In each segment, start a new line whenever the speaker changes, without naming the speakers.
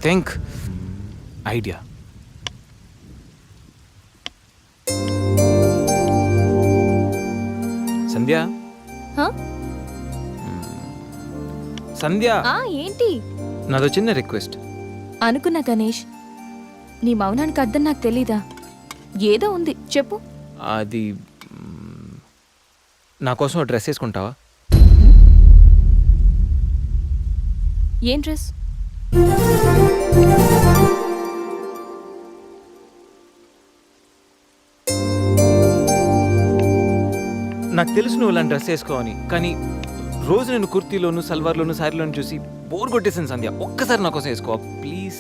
Think idea. సంధ్య,
హ?
సంధ్య,
ఏంటి
నాదో చిన్న రిక్వెస్ట్.
అనుకున్నా గణేష్, నీ మౌనానికి అర్థం నాకు తెలీదా? ఏదో ఉంది, చెప్పు.
అది నా కోసం ఓ డ్రెస్ వేసుకుంటావా?
ఏం డ్రెస్?
నాకు తెలుసు నువ్వు ఇలాంటి డ్రెస్ వేసుకోవని, కానీ రోజు నేను కుర్తీలోను సల్వార్లోను శారీలోను చూసి బోర్ కొట్టేసాను సంధ్య. ఒక్కసారి నా కోసం వేసుకోవా ప్లీజ్?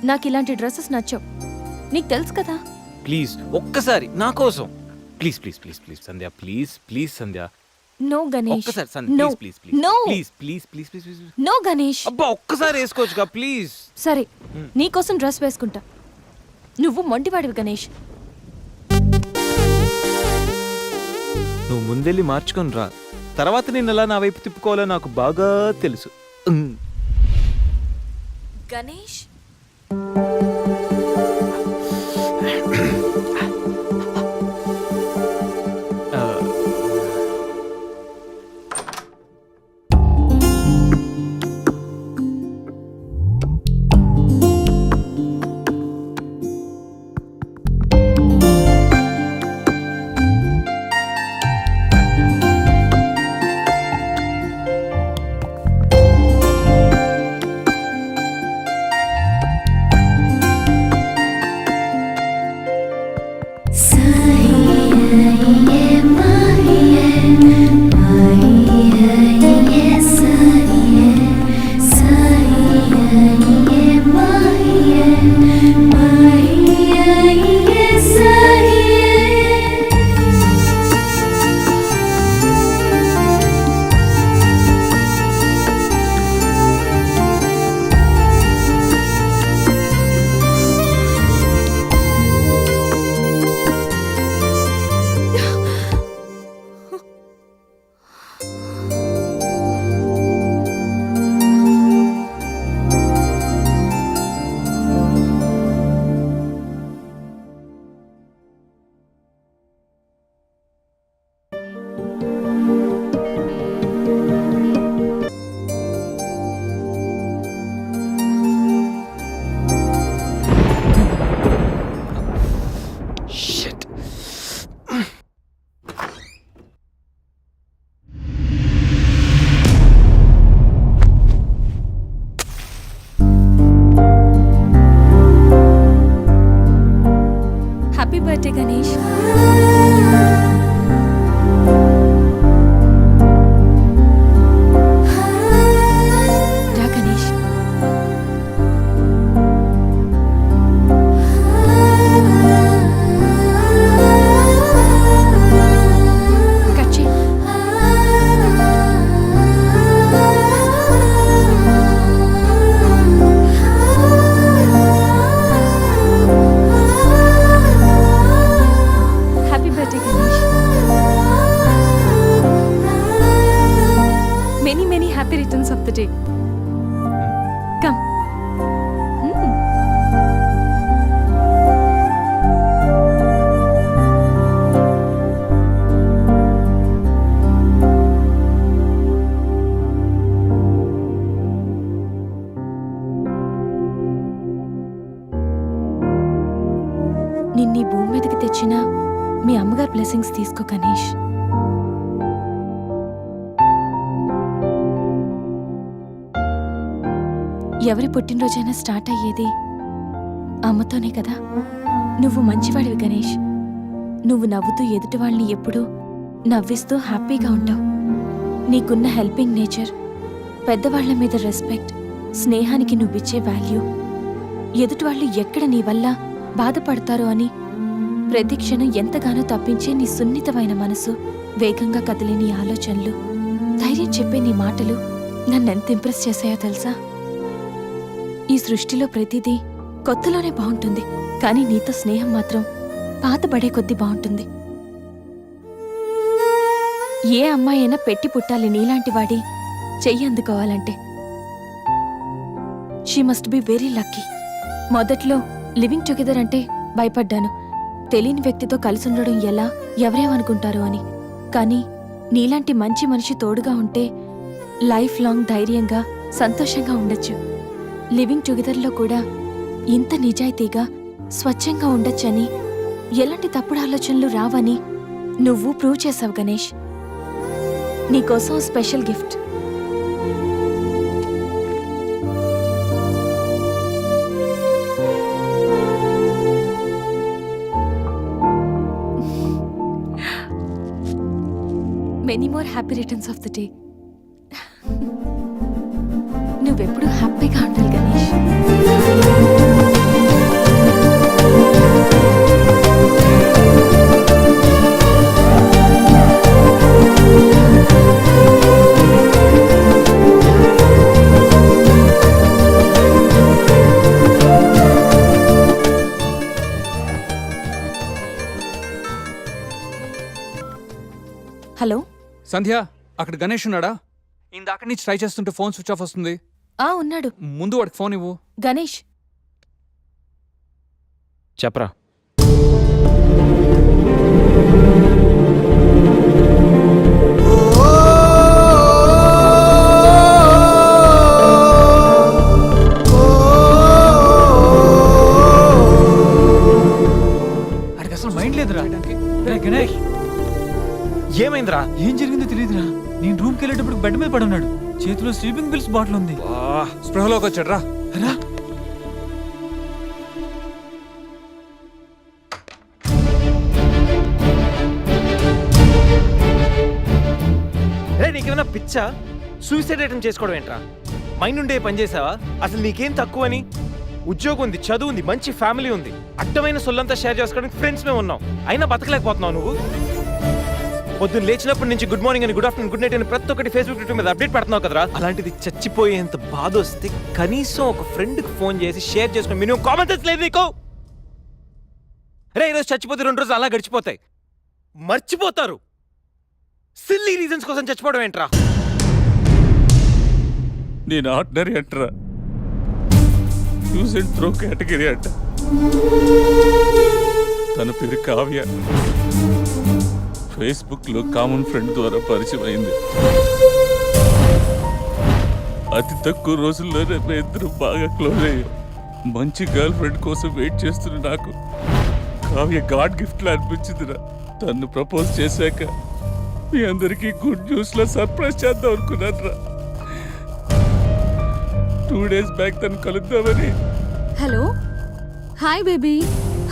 నాకు ఇలాంటి డ్రెస్సెస్ నచ్చవు, నీకు తెలుసు కదా.
ప్లీజ్ ఒక్కసారి నా కోసం. Please please please please Sandhya, please please Sandhya.
No Ganesh,
ఒక్కసారి Sandhya,
no
please please
no
please please please please please.
No Ganesh.
అబ్బా ఒక్కసారి వేసుకోవచ్చుగా ప్లీజ్.
సరే, నీకోసం డ్రెస్ వేసుకుంటా. నువ్వు మొండివాడివి గణేష్.
నువ్వు ముందెళ్ళి మార్చుకొని రా, తర్వాత నేను ఎలా నా వైపు తిప్పుకోవాలో నాకు బాగా తెలుసు.
Ganesh, happy birthday Ganesh. రా గణేష్. కట్ చేయి. Happy birthday Ganesh. Many many happy returns of the day. Come. నిన్నీ భూమి మీదకి తెచ్చిన మీ అమ్మగారు బ్లెస్సింగ్స్ తీసుకో గణేష్. ఎవరి పుట్టినరోజైనా స్టార్ట్ అయ్యేది అమ్మతోనే కదా. నువ్వు మంచివాడివి గణేష్. నువ్వు నవ్వుతూ ఎదుటి వాళ్ళని ఎప్పుడూ నవ్విస్తూ హ్యాపీగా ఉంటావు. నీకున్న హెల్పింగ్ నేచర్, పెద్దవాళ్ల మీద రెస్పెక్ట్, స్నేహానికి నువ్విచ్చే వాల్యూ, ఎదుటి వాళ్ళు ఎక్కడ నీ వల్ల బాధపడతారో అని ప్రతి క్షణం ఎంతగానో తప్పించే నీ సున్నితమైన మనసు, వేగంగా కదిలే నీ ఆలోచనలు, ధైర్యం చెప్పే నీ మాటలు నన్నెంత ఇంప్రెస్ చేశాయో తెలుసా? ఈ సృష్టిలో ప్రతిదీ కొత్తలోనే బాగుంటుంది, కానీ నీతో స్నేహం మాత్రం పాతబడే కొద్దీ బాగుంటుంది. ఏ అమ్మాయైనా పెట్టి పుట్టాలి నీలాంటి వాడి చెయ్యి అందుకోవాలంటే. She must be very lucky. మొదట్లో లివింగ్ టుగెదర్ అంటే భయపడ్డాను. తెలియని వ్యక్తితో కలిసి ఉండడం ఎలా, ఎవరేమనుకుంటారో అని. కానీ నీలాంటి మంచి మనిషి తోడుగా ఉంటే లైఫ్ లాంగ్ ధైర్యంగా సంతోషంగా ఉండొచ్చు. లివింగ్ టుగెదర్లో కూడా ఇంత నిజాయితీగా స్వచ్ఛంగా ఉండొచ్చని, ఎలాంటి తప్పుడు ఆలోచనలు రావని నువ్వు ప్రూవ్ చేసావు గణేష్. నీకోసం special gift. Many more happy returns of the day. నువ్వెప్పుడు హ్యాపీగా ఉండాలి గణేష్. హలో
సంధ్య, అక్కడ గణేష్ ఉన్నాడా? ఇందాక నుంచి ట్రై చేస్తుంటే ఫోన్ స్విచ్ ఆఫ్ వస్తుంది.
ఉన్నాడు.
ముందు వాడికి ఫోన్ ఇవ్వు.
గణేష్,
చెప్పరా.
అడికి అసలు మైండ్ లేదురా. రే గణేష్,
ఏమైందిరా?
ఏం జరిగిందో తెలియదురా. నేను రూమ్కి వెళ్ళేటప్పుడు బెడ్ మీద పడున్నాడు. చేతిలో స్లీపింగ్ పిల్స్ బాటిల్ ఉంది.
స్పృహలోకి వచ్చాడు రా.
రా.
రే, నీకేమైనా పిచ్చా? సూసైడ్ అటెంప్ట్ చేసుకోవడం ఏంట్రా? మైండ్ ఉండే పని చేసావా? అసలు నీకేం తక్కువని? ఉద్యోగం ఉంది, చదువు ఉంది, మంచి ఫ్యామిలీ ఉంది, అడ్డమైన సొల్లంతా షేర్ చేసుకోవడానికి ఫ్రెండ్స్ మేము ఉన్నాం. అయినా బతకలేకపోతున్నావు నువ్వు. పొద్దున్న లేచినప్పటి నుంచి గుడ్ మార్నింగ్ అని, గుడ్ ఆఫ్టర్నూన్, గుడ్ నైట్ అని ప్రతి ఒక్కటి ఫేస్బుక్ ట్విట్టర్ మీద అప్డేట్ పెడుతున్నావు కదరా. అలాంటిది చచ్చిపోయేంత బాధ వస్తే కనీసం ఒక ఫ్రెండ్కి ఫోన్ చేసి షేర్ చేసుకుని మినిమం కామన్ సెన్స్ లేదు నీకు? రే, ఈరోజు చచ్చిపోతే 2 రోజులు అలా గడిచిపోతాయి, మర్చిపోతారు. సిల్లీ రీజన్స్ కోసం చచ్చిపోవడం ఏంట్రా?
నేను ఆర్డినరీ అంటరా, యూజ్ అండ్ త్రో కేటగిరీ అంట. తన పేరు కావ్య. ఫేస్బుక్ లో కామన్ ఫ్రెండ్ ద్వారా పరిచయం అయింది. అతి తక్కువ రోజుల్లోనే మేము ఇద్దరు బాగా క్లోజ్ అయ్యాం. మంచి గర్ల్ ఫ్రెండ్ కోసం వెయిట్ చేస్తున్న నాకు కావ్య గాడ్ గిఫ్ట్ లా అనిపించిందిరా. తను ప్రపోజ్ చేశాక మీ అందరికీ గుడ్ న్యూస్ లో సర్ప్రైజ్ చేద్దాం అనుకున్నాను రా. 2 days బ్యాక్ తను కలుద్దామని.
Hello, hi baby,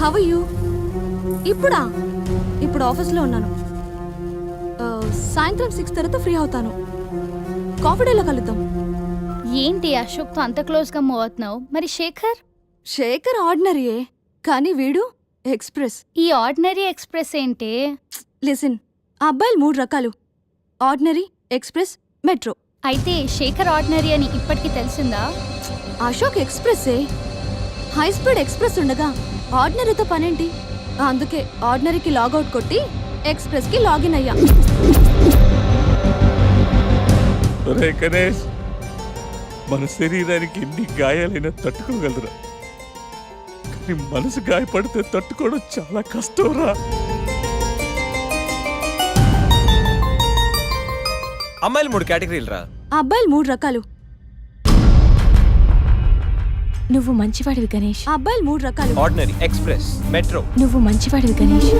how are you? ఇప్పుడు ఆఫీస్లో ఉన్నాను. సాయంత్రం 6 తర్వాత ఫ్రీ అవుతాను. కాఫీ డేలో కలుద్దాం.
ఏంటి అశోక్తో అంత క్లోజ్గా మూవ్ అవుతున్నావు? మరి
శేఖర్ ఆర్డినరీయే, కానీ వీడు ఎక్స్ప్రెస్.
ఈ ఆర్డినరీ ఎక్స్ప్రెస్ ఏంటి?
లిసన్, ఆ అబ్బాయిలు 3 రకాలు: ఆర్డినరీ, ఎక్స్ప్రెస్, మెట్రో.
అయితే శేఖర్ ఆర్డినరీ అని ఇప్పటికి తెలిసిందా?
అశోక్ ఎక్స్ప్రెస్సే. హై స్పీడ్ ఎక్స్ప్రెస్ ఉండగా ఆర్డినరీతో పనేంటి? అందుకే ఆర్డినరీకి లాగౌట్ కొట్టి ఎక్స్ప్రెస్కి లాగిన్ అయ్యా.
ఒరే గణేష్, మన శరీరానికి ఎన్ని గాయాలైనా తట్టుకోగలరా, కానీ మనసు గాయపడితే తట్టుకోవడం చాలా కష్టంరా.
అమ్మాయిలు 3 కేటగిరీలు రా.
ఆ అబ్బాయిలు 3 రకాలు.
నువ్వు మంచివాడివి గణేష్.
ఆ అబ్బాయిలు 3 రకాలు:
ఆర్డినరీ, ఎక్స్ప్రెస్, మెట్రో.
నువ్వు మంచివాడివి గణేష్.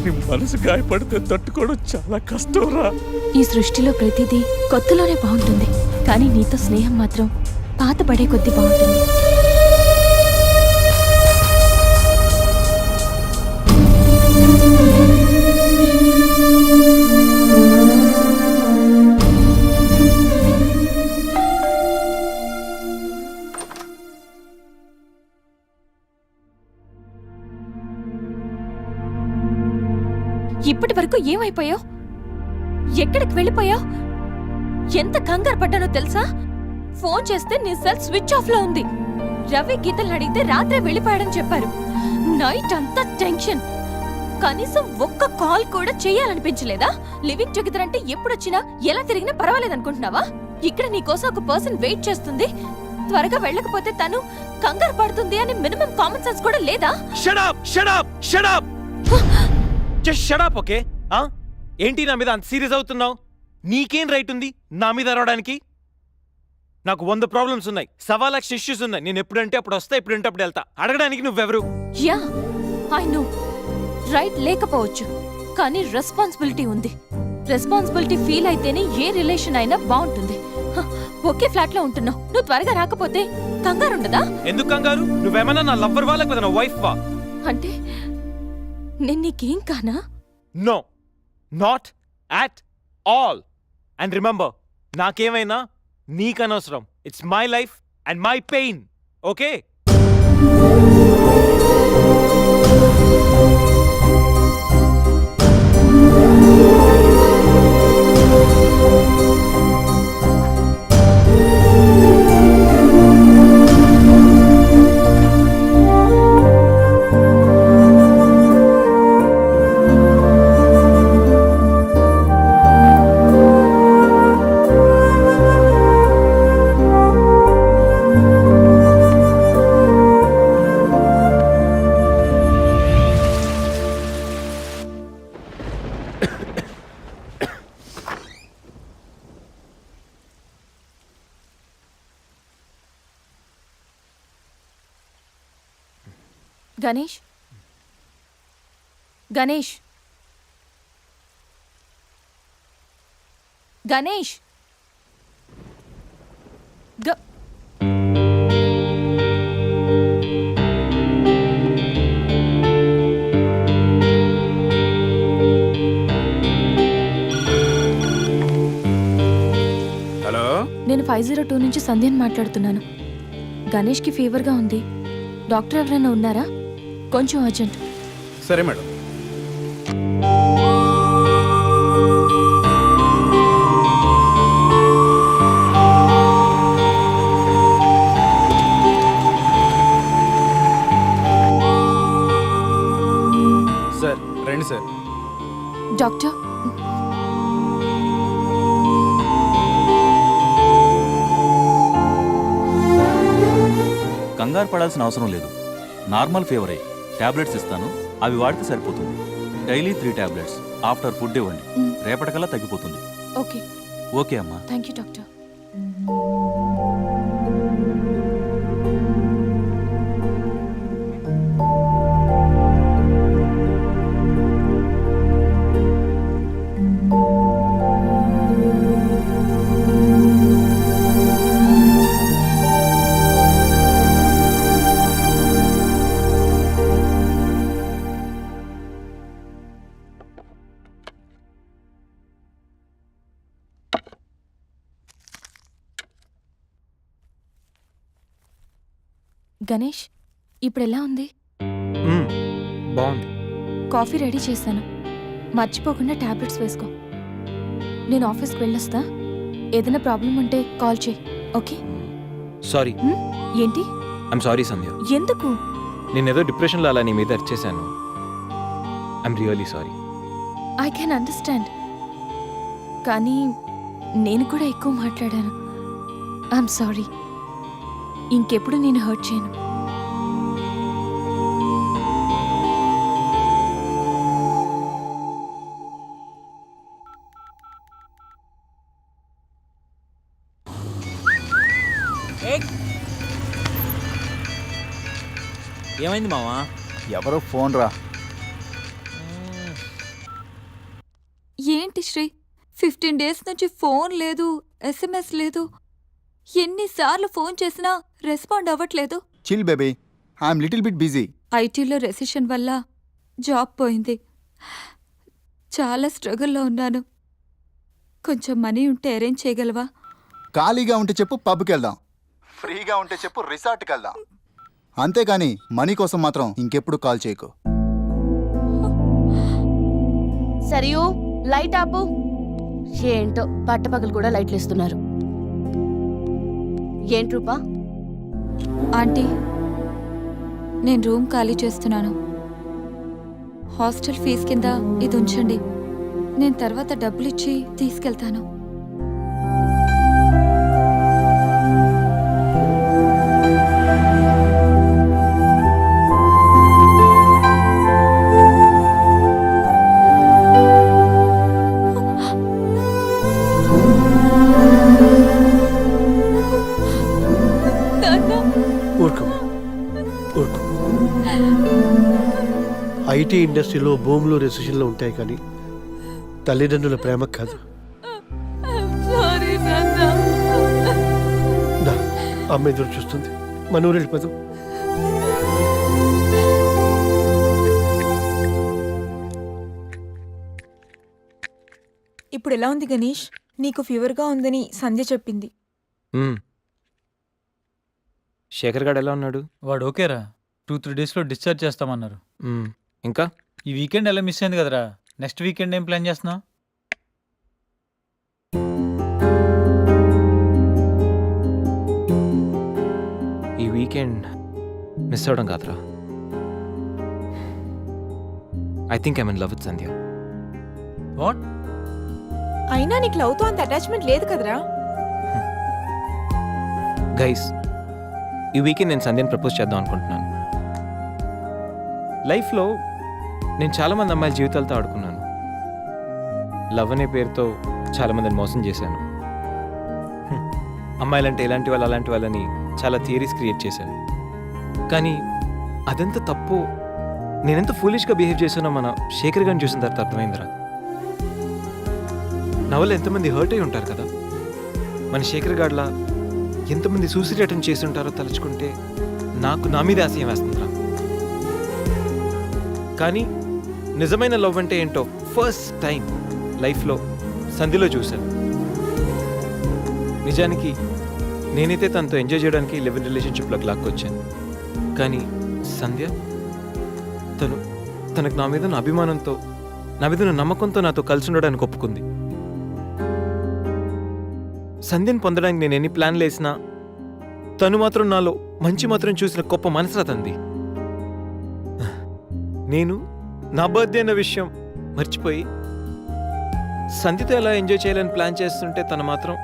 నీ మనసు గాయపడితే తట్టుకోవడం చాలా కష్టంరా.
ఈ సృష్టిలో ప్రతిదీ కొత్తలోనే బాగుంటుంది, కానీ నీతో స్నేహం మాత్రం పాత పడే కొద్దీ బాగుంటుంది. ఇప్పటి వరకు ఏమైపోయావు? ఎక్కడికి వెళ్ళిపోయావు? ఎంత కంగారు పడ్డానో తెలుసా? ఫోన్ చేస్తే నీ సెల్ స్విచ్ ఆఫ్ లో ఉంది. రవి గీతలు అడిగితే రాత్రే వెళ్ళిపోయాడని చెప్పారు. నైట్ అంతా టెన్షన్. కనీసం ఒక్క కాల్ కూడా చేయాలనిపించలేదా? లివింగ్ టుగెదర్ అంటే ఎప్పుడొచ్చినా ఎలా తిరిగినా పర్వాలేదనుకుంటున్నావా? ఇక్కడ నీకోసం ఒక పర్సన్ వెయిట్ చేస్తుంది. త్వరగా వెళ్ళకపోతే తను కంగారు పడుతుంది అని మినిమం కామన్ సెన్స్ కూడా లేదా?
Shut up shut up shut up just shut up. Okay ఏంటి నా మీద అంత సీరియస్ అవుతున్నావు? నీకేం రైట్ ఉంది నా మీద అరవడానికి? నాకు 100 ప్రాబ్లమ్స్ ఉన్నాయి, 1,00,000 ఇష్యూస్ ఉన్నాయి. నేను ఎప్పుడంటే అప్పుడు వస్తా, ఎప్పుడంటే అప్పుడు వెళ్తా. అడగడానికి నువ్వెవరు?
యా ఐ నో, రైట్ లేకపోవచ్చు, కానీ రెస్పాన్సిబిలిటీ ఉంది. రెస్పాన్సిబిలిటీ ఫీల్ అయితేనే ఏ రిలేషన్ అయినా బాగుంటుంది. ఒకే ఫ్లాట్ లో ఉంటున్నావు, నువ్వు త్వరగా రాకపోతే కంగారు ఉండదా?
ఎందుకు కంగారు? నువ్వేమన్నా నా లవ్వర్ వా లేకపోతే నా వైఫ్ వా?
అంటే నేను నీకేం కానా?
No, not at all. And remember, నాకేమైనా నీకనవసరం. It's my life and my pain. Okay?
Ganesh, Ganesh, Ganesh,
hello,
నేను 502 నుంచి సంధ్యని మాట్లాడుతున్నాను. గణేష్కి ఫీవర్గా ఉంది. డాక్టర్ ఎవరైనా ఉన్నారా? కొంచెం అర్జెంట్.
సరే మేడం. సార్ రండి సార్.
డాక్టర్,
కంగారు పడాల్సిన అవసరం లేదు. నార్మల్ ఫీవరే. టాబ్లెట్స్ ఇస్తాను, అవి వాడితే సరిపోతుంది. Daily 3 tablets. ఆఫ్టర్ ఫుడ్ ఇవ్వండి, రేపటికల్లా తగ్గిపోతుంది.
ఓకే.
ఓకే అమ్మా.
Thank you doctor. గణేష్, ఇప్పుడు ఎలా ఉంది?
బాగుంది.
కాఫీ రెడీ చేశాను, మర్చిపోకుండా టాబ్లెట్స్ వేసుకో. నేను ఆఫీస్కి వెళ్ళొస్తా. ఏదైనా ప్రాబ్లం ఉంటే కాల్ చేయి. ఓకే?
సారీ.
ఏంటి?
I'm sorry Sandhya.
ఎందుకు?
నేనేదో డిప్రెషన్లో అలా నీ మీద అరిచేశాను. I'm really sorry.
I can understand, కానీ నేను కూడా ఎక్కువ మాట్లాడాను. I'm sorry. ఇంకెప్పుడు నేను హర్ట్ చేయను.
ఏమైంది మావా?
ఎవరో ఫోన్ రా.
ఏంటి శ్రీ, 15 డేస్ నుంచి ఫోన్ లేదు, SMS లేదు. ఎన్నిసార్లు ఫోన్ చేసినా రెస్పాండ్ అవ్వట్లేదు.
Chill baby, I'm little bit busy.
ఐటీలో రెసిషన్ వల్ల జాబ్ పోయింది. చాలా స్ట్రగుల్లో ఉన్నాను. కొంచెం మనీ ఉంటే అరేంజ్ చేయగలవా?
ఖాళీగా ఉంటే చెప్పు, పబ్కి వెళ్దాం. ఫ్రీగా ఉంటే చెప్పు, రిసార్ట్కి వెళ్దాం. అంతేగాని మనీ కోసం మాత్రం ఇంకెప్పుడు కాల్ చేయకు.
సరియు, లైట్ ఆపు. ఏంటో పట్టపగలు కూడా లైట్లు ఇస్తున్నారు. ఏంటి రూపా?
ఆంటీ, నేను రూమ్ ఖాళీ చేస్తున్నాను. హాస్టల్ ఫీజు కింద ఇది ఉంచండి. నేను తర్వాత డబ్బులిచ్చి తీసుకెళ్తాను.
ఐటీ ఇండస్ట్రీలో భూములు రెసిషన్లో ఉంటాయి కానీ తల్లిదండ్రుల ప్రేమ కాదు.
సారీ నాన్న.
దా, అమ్మ ఎదురు చూస్తుంది, మన ఊరు వెళ్ళిపోదాం.
ఇప్పుడు ఎలా ఉంది గణేష్? నీకు ఫీవర్గా ఉందని సంధ్య చెప్పింది.
శేఖర్ గాడు ఎలా ఉన్నాడు?
వాడు ఓకేరా, 2-3 డేస్లో డిశ్చార్జ్ చేస్తామన్నారు.
ఇంకా
ఈ వీకెండ్ ఎలా మిస్ అయింది కదరా? నెక్స్ట్ వీకెండ్ ఏం ప్లాన్ చేస్తున్నావు?
ఈ వీకెండ్ మిస్ అవడం కాదురా. I think I'm in love with Sandhya.
What?
అయినా నీకు లవ్తో అంత అటాచ్మెంట్ లేదు కదరా?
గైస్, ఈ వీకెండ్ నేను సంధ్యని ప్రపోజ్ చేద్దాం అనుకుంటున్నాను. లైఫ్లో నేను చాలామంది అమ్మాయిల జీవితాలతో ఆడుకున్నాను. లవ్ అనే పేరుతో చాలామందిని మోసం చేశాను. అమ్మాయిలంటే ఇలాంటి వాళ్ళు అలాంటి వాళ్ళని చాలా థియరీస్ క్రియేట్ చేశాను. కానీ అదెంత తప్పు, నేనెంత ఫూలిష్గా బిహేవ్ చేశానో మన శేఖర్ గారిని చూసిన తర్వాత అర్థమైందిరా. నా వల్ల ఎంతమంది హర్ట్ అయి ఉంటారు కదా. మన శేఖర్ గాడ్లా ఎంతమంది సూసైడ్ అటెంప్ట్ చేసి ఉంటారో తలుచుకుంటే నాకు నా మీద ఆశయం వేస్తుందిరా. కానీ నిజమైన లవ్ అంటే ఏంటో ఫస్ట్ టైం లైఫ్లో సంధిలో చూశాను. నిజానికి నేనైతే తనతో ఎంజాయ్ చేయడానికి లివ్ ఇన్ రిలేషన్షిప్లోకి లాక్కొచ్చాను. కానీ సంధ్య తనకు నా మీద ఉన్న అభిమానంతో, నా మీద ఉన్న నమ్మకంతో నాతో కలిసి ఉండడానికి ఒప్పుకుంది. సంధ్యను పొందడానికి నేను ఎన్ని ప్లాన్లు వేసినా తను మాత్రం నాలో మంచి మాత్రం చూసిన గొప్ప మనసురా తంది. నేను నా బర్త్డే అన్న విషయం మర్చిపోయి సంధ్యతో ఎలా ఎంజాయ్ చేయాలని ప్లాన్ చేస్తుంటే తను మాత్రం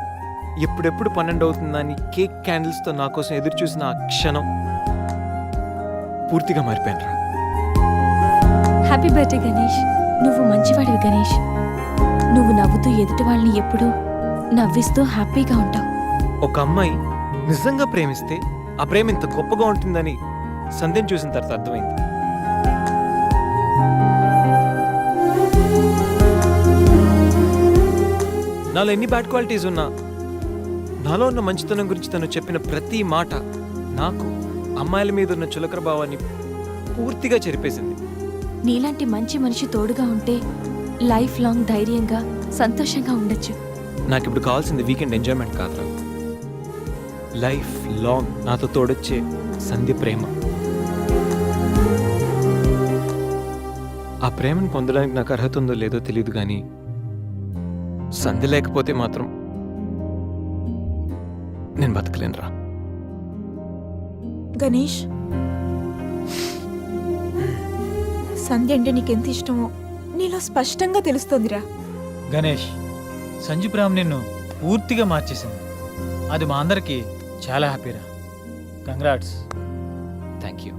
ఎప్పుడెప్పుడు 12 అవుతుందని కేక్ క్యాండిల్స్తో నా కోసం ఎదురు చూసిన ఆ క్షణం పూర్తిగా మారిపోయాను.
Happy birthday Ganesh. నువ్వు మంచివాడివి గణేష్. నువ్వు నవ్వుతూ ఎదుటి వాళ్ళని ఎప్పుడూ నవ్విస్తూ హ్యాపీగా ఉంటావు.
ఒక అమ్మాయి నిజంగా ప్రేమిస్తే ఆ ప్రేమ ఇంత గొప్పగా ఉంటుందని సంధ్యను చూసిన తర్వాత అర్థమైంది. నాలో ఎన్ని బ్యాడ్ క్వాలిటీస్ ఉన్నా నాలో ఉన్న మంచితనం గురించి తను చెప్పిన ప్రతి మాట నాకు అమ్మాయిల మీద ఉన్న చులకర భావాన్ని పూర్తిగా చెరిపేసింది.
నీలాంటి మంచి మనిషి తోడుగా ఉంటే లైఫ్ లాంగ్ ధైర్యంగా సంతోషంగా ఉండొచ్చు.
నాకు ఇప్పుడు కావాల్సింది వీకెండ్ ఎంజాయ్మెంట్ కాదురా, లైఫ్ లాంగ్ నాతో తోడొచ్చే సంధ్య ప్రేమ. ఆ ప్రేమను పొందడానికి నాకు అర్హత ఉందో లేదో తెలియదు, కానీ సంధ్య లేకపోతే మాత్రం నేను బతకలేనురా.
గణేష్, సంధ్య అంటే నీకెంత ఇష్టమో నీలో స్పష్టంగా తెలుస్తోందిరా.
గణేష్, సంజు ప్రేమ నిన్ను పూర్తిగా మార్చేసింది. అది మా అందరికీ చాలా హ్యాపీరా. కంగ్రాట్స్.
Thank you.